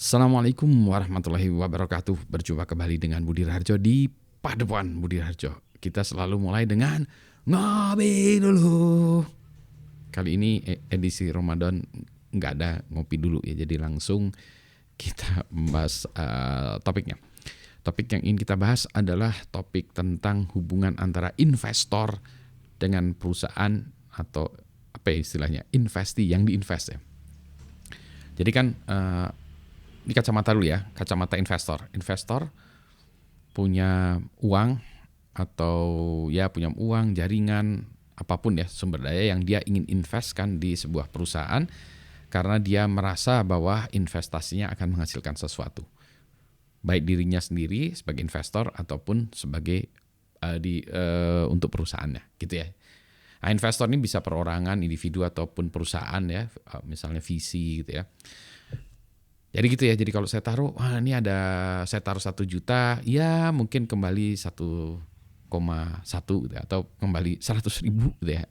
Assalamualaikum warahmatullahi wabarakatuh. Berjumpa kembali dengan Budi Raharjo di Padepokan Budi Raharjo. Kita selalu mulai dengan ngopi dulu. Kali ini edisi Ramadan nggak ada ngopi dulu ya, jadi langsung kita membahas topiknya. Topik yang ingin kita bahas adalah topik tentang hubungan antara investor dengan perusahaan atau apa ya istilahnya, investi yang diinvest ya. Jadi kan ini kacamata dulu ya, kacamata investor. Investor punya uang atau ya punya uang, jaringan, apapun ya sumber daya yang dia ingin investkan di sebuah perusahaan karena dia merasa bahwa investasinya akan menghasilkan sesuatu. Baik dirinya sendiri sebagai investor ataupun sebagai untuk perusahaannya gitu ya. Nah, investor ini bisa perorangan, individu ataupun perusahaan ya, misalnya VC gitu ya. Jadi gitu ya, jadi kalau saya taruh, saya taruh 1 juta, ya mungkin kembali 1,1 gitu ya, atau kembali 100.000 gitu ya.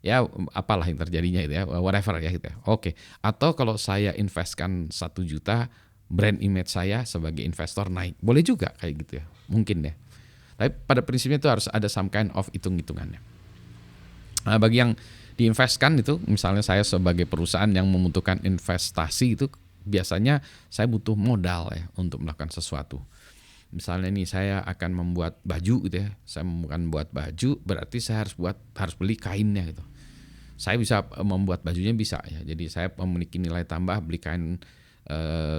Ya apalah yang terjadinya gitu ya, whatever ya gitu ya. Oke, atau kalau saya investkan 1 juta, brand image saya sebagai investor naik. Boleh juga kayak gitu ya, mungkin ya. Tapi pada prinsipnya itu harus ada some kind of hitung-hitungannya. Nah, bagi yang diinvestkan itu, misalnya saya sebagai perusahaan yang membutuhkan investasi itu, biasanya saya butuh modal ya untuk melakukan sesuatu. Misalnya nih saya akan membuat baju gitu ya. Saya akan membuat baju, berarti saya harus beli kainnya gitu. Saya bisa membuat bajunya bisa ya. Jadi saya memiliki nilai tambah, beli kain 100.000,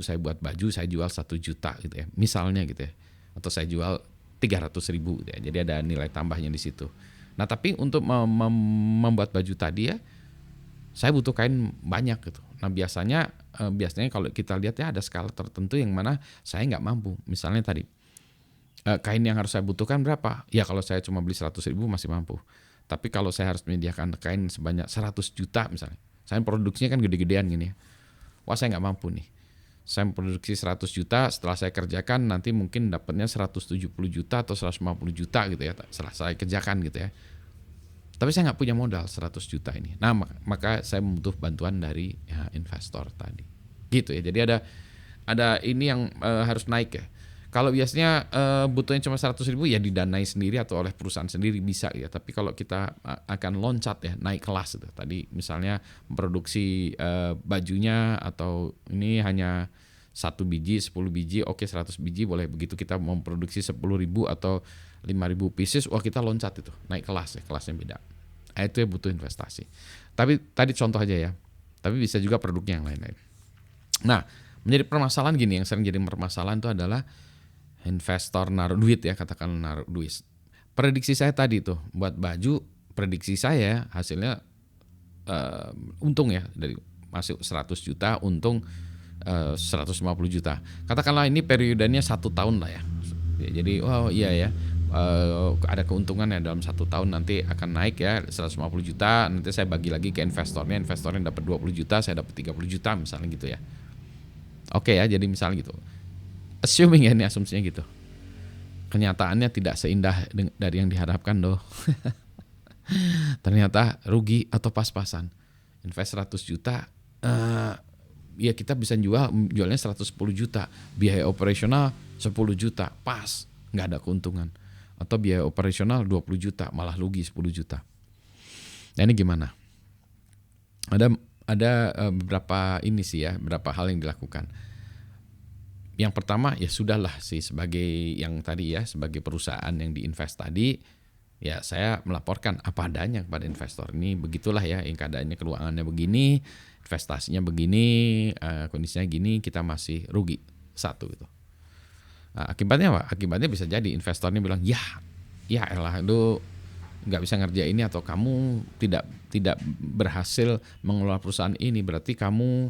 saya buat baju, saya jual 1 juta gitu ya. Misalnya gitu ya. Atau saya jual 300.000 gitu ya. Jadi ada nilai tambahnya di situ. Nah, tapi untuk membuat baju tadi ya, saya butuh kain banyak gitu. Nah biasanya kalau kita lihat ya ada skala tertentu yang mana saya nggak mampu. Misalnya tadi kain yang harus saya butuhkan berapa? Ya kalau saya cuma beli 100.000 masih mampu. Tapi kalau saya harus menyediakan kain sebanyak 100 juta misalnya, saya produksinya kan gede-gedean gini ya. Wah saya nggak mampu nih. Saya produksi 100 juta, setelah saya kerjakan nanti mungkin dapatnya 170 juta atau 150 juta gitu ya. Setelah saya kerjakan gitu ya. Tapi saya nggak punya modal 100 juta ini. Nah, maka saya butuh bantuan dari ya, investor tadi. Gitu ya. Jadi ada ini yang harus naik ya. Kalau biasanya butuhnya cuma 100.000 ya didanai sendiri atau oleh perusahaan sendiri bisa ya. Tapi kalau kita akan loncat ya, naik kelas gitu. Tadi misalnya memproduksi bajunya atau ini hanya 1 biji, 10 biji, oke 100 biji boleh. Begitu kita memproduksi 10.000 atau 5.000 pieces, wah kita loncat itu, naik kelas ya, kelasnya beda. Nah, itu ya butuh investasi. Tapi tadi contoh aja ya, tapi bisa juga produknya yang lain-lain. Nah, menjadi permasalahan gini, yang sering jadi permasalahan itu adalah investor naruh duit ya, katakan naruh duit. Prediksi saya tadi tuh, buat baju, prediksi saya hasilnya untung ya, dari masuk 100 juta, untung 150 juta. Katakanlah ini periodenya 1 tahun lah ya. Jadi iya ya, ada keuntungan ya dalam 1 tahun nanti akan naik ya 150 juta, nanti saya bagi lagi ke investornya dapat 20 juta, saya dapat 30 juta misalnya gitu ya. Oke ya, jadi misalnya gitu. Assuming ya, ini asumsinya gitu. Kenyataannya tidak seindah dari yang diharapkan doh. Ternyata rugi atau pas-pasan. Invest 100 juta, ya kita bisa jualnya 110 juta, biaya operasional 10 juta, pas, nggak ada keuntungan. Atau biaya operasional 20 juta, malah rugi 10 juta. Nah ini gimana? Ada beberapa ini sih ya, beberapa hal yang dilakukan. Yang pertama ya sudahlah sih, sebagai yang tadi ya, sebagai perusahaan yang diinvest tadi, ya saya melaporkan apa adanya kepada investor. Ini begitulah ya, yang keadaannya keuangannya begini, investasinya begini, kondisinya gini, kita masih rugi 1 gitu. Nah, akibatnya apa? Akibatnya bisa jadi investornya bilang, ya elah lu nggak bisa ngerjain ini, atau kamu tidak berhasil mengelola perusahaan ini, berarti kamu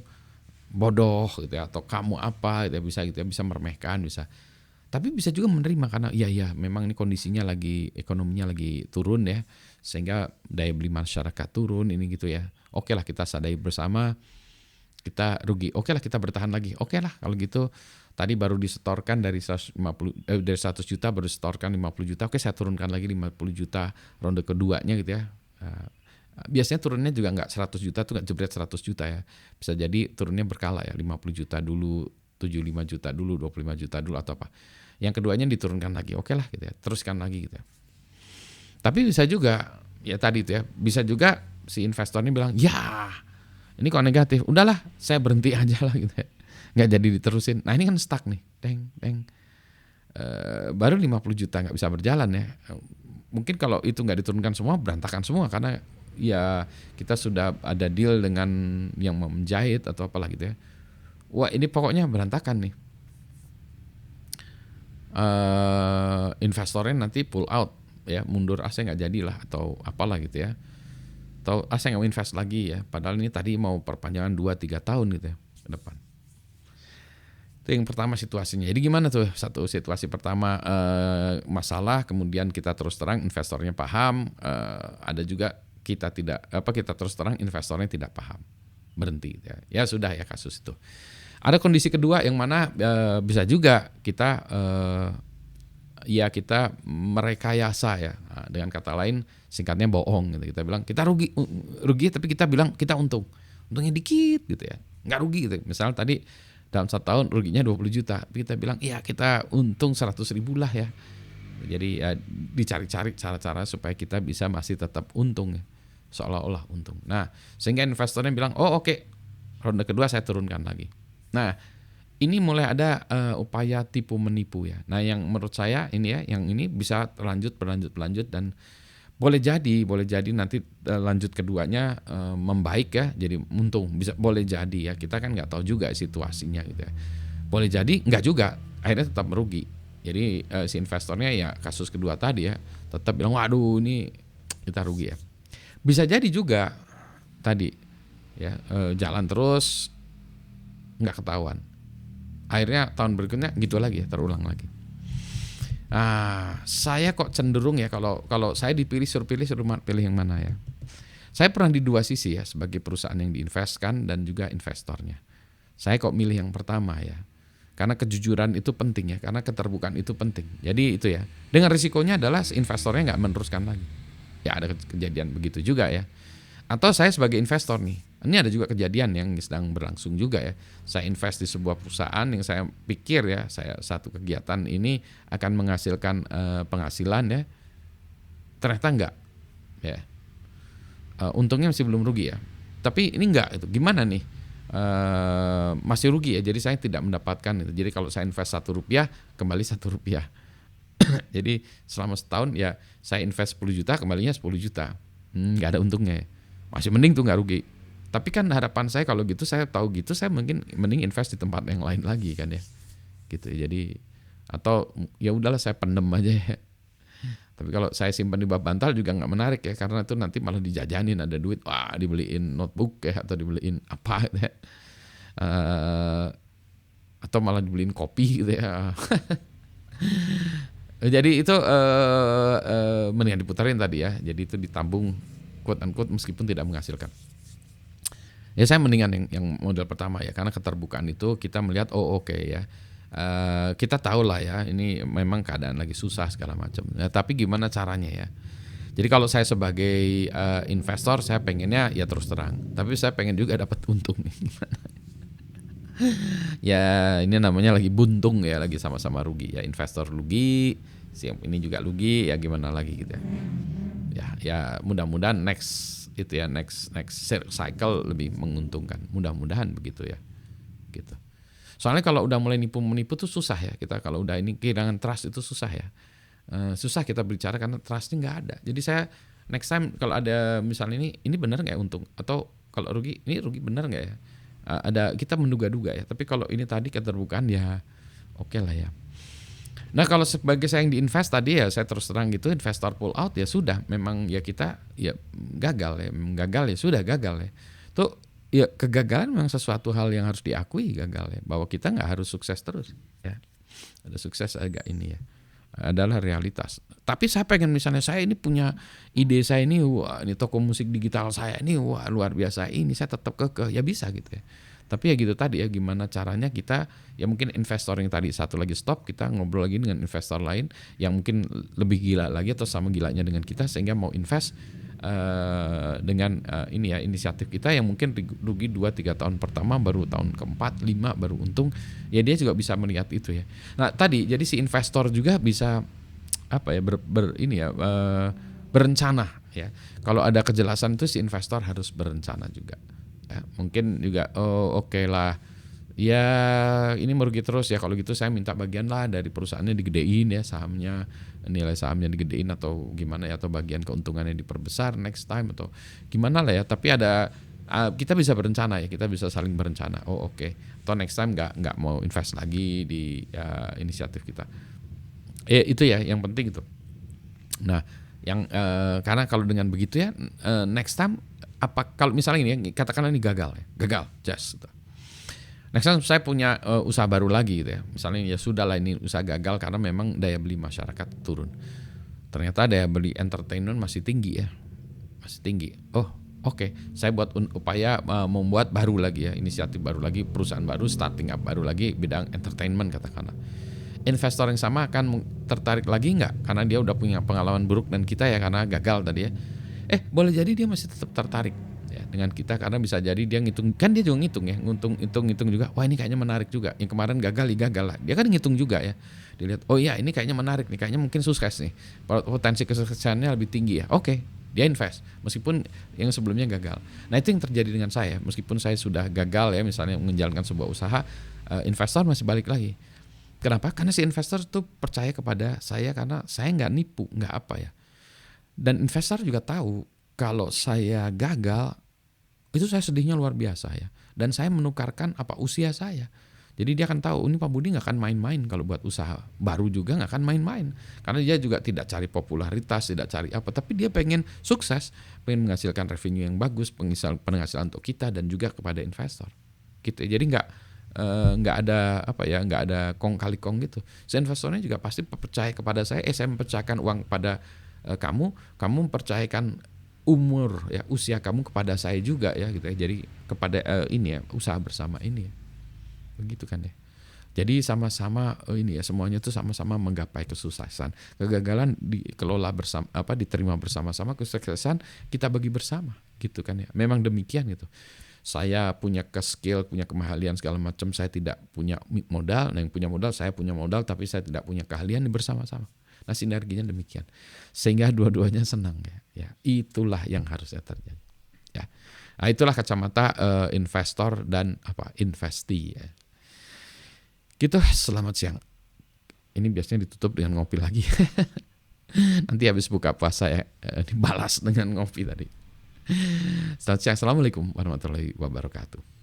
bodoh gitu ya, atau kamu apa gitu ya, bisa meremehkan, bisa. Tapi bisa juga menerima karena iya memang ini kondisinya lagi, ekonominya lagi turun ya, sehingga daya beli masyarakat turun ini gitu ya. Oke lah kita sadari bersama, kita rugi. Oke lah kita bertahan lagi. Oke lah kalau gitu, tadi baru disetorkan dari 100 juta baru disetorkan 50 juta. Oke saya turunkan lagi 50 juta ronde keduanya gitu ya. Biasanya turunnya juga nggak 100 juta tuh nggak jebret 100 juta ya. Bisa jadi turunnya berkala ya, 50 juta dulu, 75 juta dulu, 25 juta dulu atau apa. Yang keduanya diturunkan lagi, oke lah gitu ya, teruskan lagi gitu ya. Tapi bisa juga, ya tadi itu ya, bisa juga si investor ini bilang, ya ini kok negatif, udahlah saya berhenti aja lah gitu ya. Nggak jadi diterusin. Nah ini kan stuck nih, baru 50 juta nggak bisa berjalan ya. Mungkin kalau itu nggak diturunkan semua, berantakan semua karena ya kita sudah ada deal dengan yang menjahit atau apalah gitu ya. Wah ini pokoknya berantakan nih. Investornya nanti pull out ya, mundur, saya nggak jadilah atau apalah gitu ya. Atau saya nggak mau invest lagi ya. Padahal ini tadi mau perpanjangan 2-3 tahun gitu ya ke depan. Itu yang pertama situasinya. Jadi gimana tuh? Satu situasi pertama masalah, kemudian kita terus terang investornya paham, ada juga kita terus terang investornya tidak paham, berhenti ya. Ya sudah ya kasus itu. Ada kondisi kedua yang mana bisa juga kita kita merekayasa ya. Nah, dengan kata lain singkatnya bohong gitu. Kita bilang kita rugi tapi kita bilang kita untungnya dikit gitu ya, nggak rugi gitu. Misalnya tadi dalam 1 tahun ruginya 20 juta, tapi kita bilang iya kita untung 100 ribu lah ya. Jadi ya dicari-cari cara-cara supaya kita bisa masih tetap untung ya, seolah-olah untung. Nah sehingga investornya bilang oh oke, ronde kedua saya turunkan lagi. Nah ini mulai ada upaya tipu menipu ya. Nah yang menurut saya ini ya, yang ini bisa berlanjut dan boleh jadi nanti lanjut keduanya membaik ya, jadi untung, boleh jadi ya, kita kan nggak tahu juga situasinya gitu ya. Boleh jadi nggak juga, akhirnya tetap merugi. Jadi si investornya ya kasus kedua tadi ya tetap bilang waduh ini kita rugi ya. Bisa jadi juga tadi ya jalan terus nggak ketahuan, akhirnya tahun berikutnya gitu lagi ya, terulang lagi. Saya kok cenderung ya kalau saya suruh pilih yang mana ya. Saya pernah di dua sisi ya, sebagai perusahaan yang diinvestkan dan juga investornya. Saya kok milih yang pertama ya. Karena kejujuran itu penting ya, karena keterbukaan itu penting. Jadi itu ya. Dengan risikonya adalah investornya nggak meneruskan lagi. Ya ada kejadian begitu juga ya. Atau saya sebagai investor nih, ini ada juga kejadian yang sedang berlangsung juga ya. Saya invest di sebuah perusahaan yang saya pikir ya, satu kegiatan ini akan menghasilkan penghasilan ya. Ternyata enggak ya. Untungnya masih belum rugi ya. Tapi ini enggak, itu gimana nih? Masih rugi ya. Jadi saya tidak mendapatkan itu. Jadi kalau saya invest Rp1, kembali Rp1. Jadi selama setahun ya saya invest 10 juta, kembalinya 10 juta. Enggak ada untungnya ya. Masih mending tuh nggak rugi. Tapi kan harapan saya kalau gitu, saya tahu gitu, saya mending invest di tempat yang lain lagi kan ya, gitu. Jadi atau ya udahlah saya pendem aja ya. Tapi kalau saya simpan di bawah bantal juga nggak menarik ya, karena itu nanti malah dijajanin, ada duit, wah dibeliin notebook ya atau dibeliin apa gitu ya, atau malah dibeliin kopi gitu ya. Jadi itu mendingan diputarin tadi ya. Jadi itu ditabung quote unquote meskipun tidak menghasilkan. Ya saya mendingan yang model pertama ya, karena keterbukaan itu kita melihat oke ya. Kita tahu lah ya ini memang keadaan lagi susah segala macam. Ya, tapi gimana caranya ya? Jadi kalau saya sebagai investor saya pengennya ya terus terang. Tapi saya pengen juga dapat untung nih. Gimana? Ya ini namanya lagi buntung ya, lagi sama-sama rugi ya, investor rugi, siap ini juga rugi ya, gimana lagi gitu ya. Ya mudah-mudahan next cycle lebih menguntungkan, mudah-mudahan begitu ya, gitu. Soalnya kalau udah mulai menipu tuh susah ya, kita kalau udah ini kehilangan trust itu susah ya, susah kita bicara karena trustnya nggak ada. Jadi saya next time kalau ada misalnya ini benar nggak untung, atau kalau rugi ini rugi benar nggak ya, ada kita menduga-duga ya. Tapi kalau ini tadi keterbukaan ya oke lah ya. Nah kalau sebagai saya yang diinvest tadi ya saya terus terang gitu, investor pull out ya sudah, memang ya kita ya gagal ya sudah gagal ya. Tuh ya kegagalan memang sesuatu hal yang harus diakui gagal ya, bahwa kita nggak harus sukses terus ya. Ada sukses agak ini ya, adalah realitas. Tapi saya pengen misalnya saya ini punya ide saya ini, wah ini toko musik digital saya ini wah luar biasa, ini saya tetap kekeh ya bisa gitu ya. Tapi ya gitu tadi ya, gimana caranya kita ya, mungkin investor yang tadi satu lagi stop, kita ngobrol lagi dengan investor lain yang mungkin lebih gila lagi atau sama gilanya dengan kita, sehingga mau invest dengan ini ya inisiatif kita yang mungkin rugi 2-3 tahun pertama, baru tahun keempat, 5 baru untung. Ya dia juga bisa melihat itu ya. Nah tadi jadi si investor juga bisa apa ya berencana ya. Kalau ada kejelasan itu si investor harus berencana juga. Ya, mungkin juga oke lah. Ya ini merugi terus ya, kalau gitu saya minta bagian lah dari perusahaannya digedein ya sahamnya, nilai sahamnya digedein atau gimana ya, atau bagian keuntungannya diperbesar next time atau gimana lah ya. Tapi ada kita bisa berencana ya, kita bisa saling berencana. Oke. Atau next time nggak mau invest lagi di inisiatif kita. Itu ya yang penting itu. Nah yang karena kalau dengan begitu ya next time kalau misalnya ini ya, katakanlah ini gagal just gitu. Next time saya punya usaha baru lagi gitu ya. Misalnya ya sudah lah ini usaha gagal karena memang daya beli masyarakat turun. Ternyata daya beli entertainment masih tinggi ya. Masih tinggi. Oke. Saya buat upaya membuat baru lagi ya, inisiatif baru lagi, perusahaan baru, starting up baru lagi bidang entertainment katakanlah. Investor yang sama akan tertarik lagi nggak? Karena dia udah punya pengalaman buruk dan kita ya karena gagal tadi ya. Boleh jadi dia masih tetap tertarik ya dengan kita karena bisa jadi dia ngitung, kan dia juga ngitung ya, ngitung juga. Wah ini kayaknya menarik juga. Yang kemarin gagal lah. Dia kan ngitung juga ya. Dilihat, oh iya ini kayaknya menarik nih, kayaknya mungkin sukses nih. Potensi kesuksesannya lebih tinggi ya. Oke, dia invest meskipun yang sebelumnya gagal. Nah itu yang terjadi dengan saya. Meskipun saya sudah gagal ya misalnya menjalankan sebuah usaha, investor masih balik lagi. Kenapa? Karena si investor tuh percaya kepada saya karena saya nggak nipu, nggak apa ya. Dan investor juga tahu kalau saya gagal, itu saya sedihnya luar biasa ya. Dan saya menukarkan usia saya. Jadi dia akan tahu, ini Pak Budi nggak akan main-main kalau buat usaha baru juga nggak akan main-main. Karena dia juga tidak cari popularitas, tidak cari apa, tapi dia pengen sukses, pengen menghasilkan revenue yang bagus, penghasilan untuk kita dan juga kepada investor. Gitu. Jadi nggak ada nggak ada kong kali kong gitu. Si investornya juga pasti percaya kepada saya. Saya mempercayakan uang pada kamu mempercayakan usia kamu kepada saya juga ya gitu ya. Jadi kepada ini ya usaha bersama ini ya. Begitu kan ya. Jadi sama-sama ini ya, semuanya itu sama-sama menggapai kesuksesan. Kegagalan dikelola bersama, diterima bersama-sama, kesuksesan kita bagi bersama gitu kan ya. Memang demikian gitu. Saya punya skill, punya keahlian segala macam, saya tidak punya modal. Nah yang punya modal, saya punya modal tapi saya tidak punya keahlian, bersama-sama. Nah sinerginya demikian. Sehingga dua-duanya senang ya. Itulah yang harusnya terjadi. Ya. Nah itulah kacamata investor dan investee ya. Gitu, selamat siang. Ini biasanya ditutup dengan ngopi lagi. Nanti habis buka puasa ya, dibalas dengan ngopi tadi. Selamat siang, assalamualaikum warahmatullahi wabarakatuh.